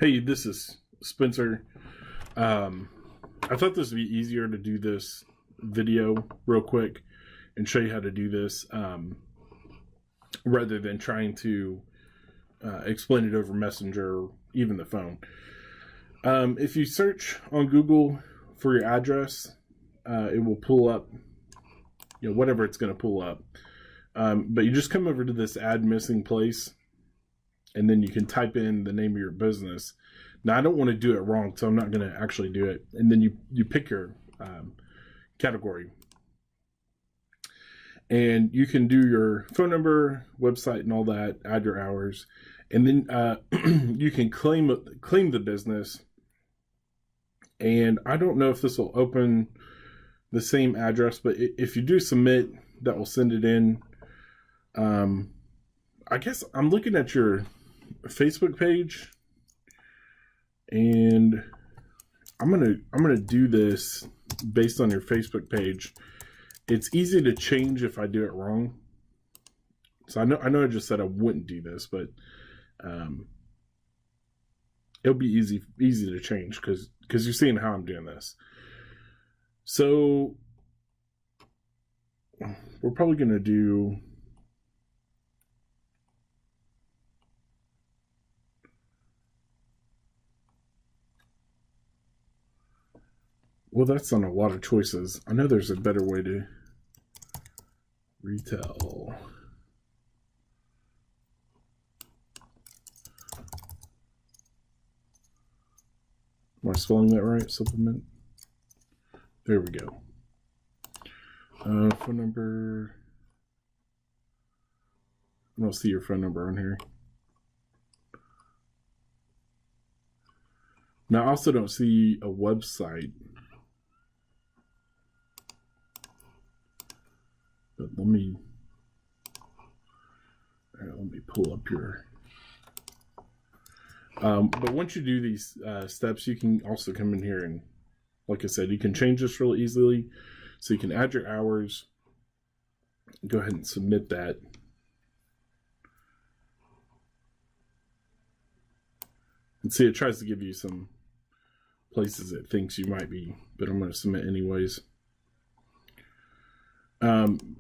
Hey, this is Spencer. I thought this would be easier to do this video real quick and show you how to do this rather than trying to explain it over Messenger or even the phone. If you search on Google for your address, it will pull up, whatever it's going to pull up. But you just come over to this add missing place, and then you can type in the name of your business. Now, I don't want to do it wrong, so I'm not going to actually do it. And then you pick your category. And you can do your phone number, website, and all that, add your hours. And then you can claim the business. And I don't know if this will open the same address, but if you do submit, that will send it in. I guess I'm looking at your Facebook page, and I'm gonna do this based on your Facebook page. It's easy to change if I do it wrong. So I know I just said I wouldn't do this, but it'll be easy to change because you're seeing how I'm doing this. So we're probably gonna do. Well, that's on a lot of choices. I know there's a better way to retail. Am I spelling that right? Supplement. There we go. Phone number. I don't see your phone number on here. Now, I also don't see a website. But let me pull up your. But once you do these steps, you can also come in here and, like I said, you can change this really easily. So you can add your hours. Go ahead and submit that. And see, it tries to give you some places it thinks you might be, but I'm going to submit anyways.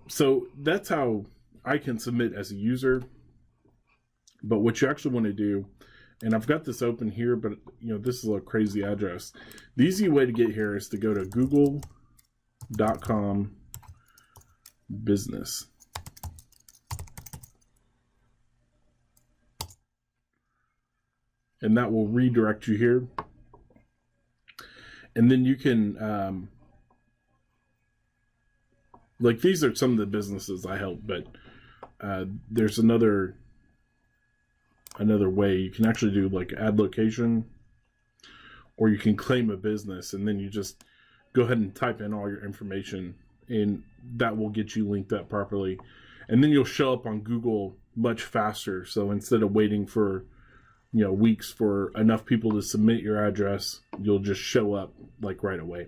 So that's how I can submit as a user. But what you actually want to do, and I've got this open here, but this is a crazy address. The easy way to get here is to go to google.com business. And that will redirect you here. And then you can, like, these are some of the businesses I help, but there's another way. You can actually do like add location, or you can claim a business, and then you just go ahead and type in all your information, and that will get you linked up properly. And then you'll show up on Google much faster. So instead of waiting for weeks for enough people to submit your address, you'll just show up like right away.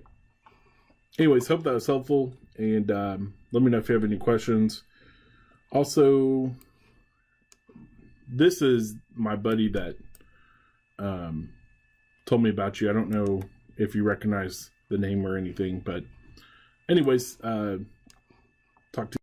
Anyways, hope that was helpful, and let me know if you have any questions. Also, this is my buddy that told me about you. I don't know if you recognize the name or anything, but anyways, talk to you.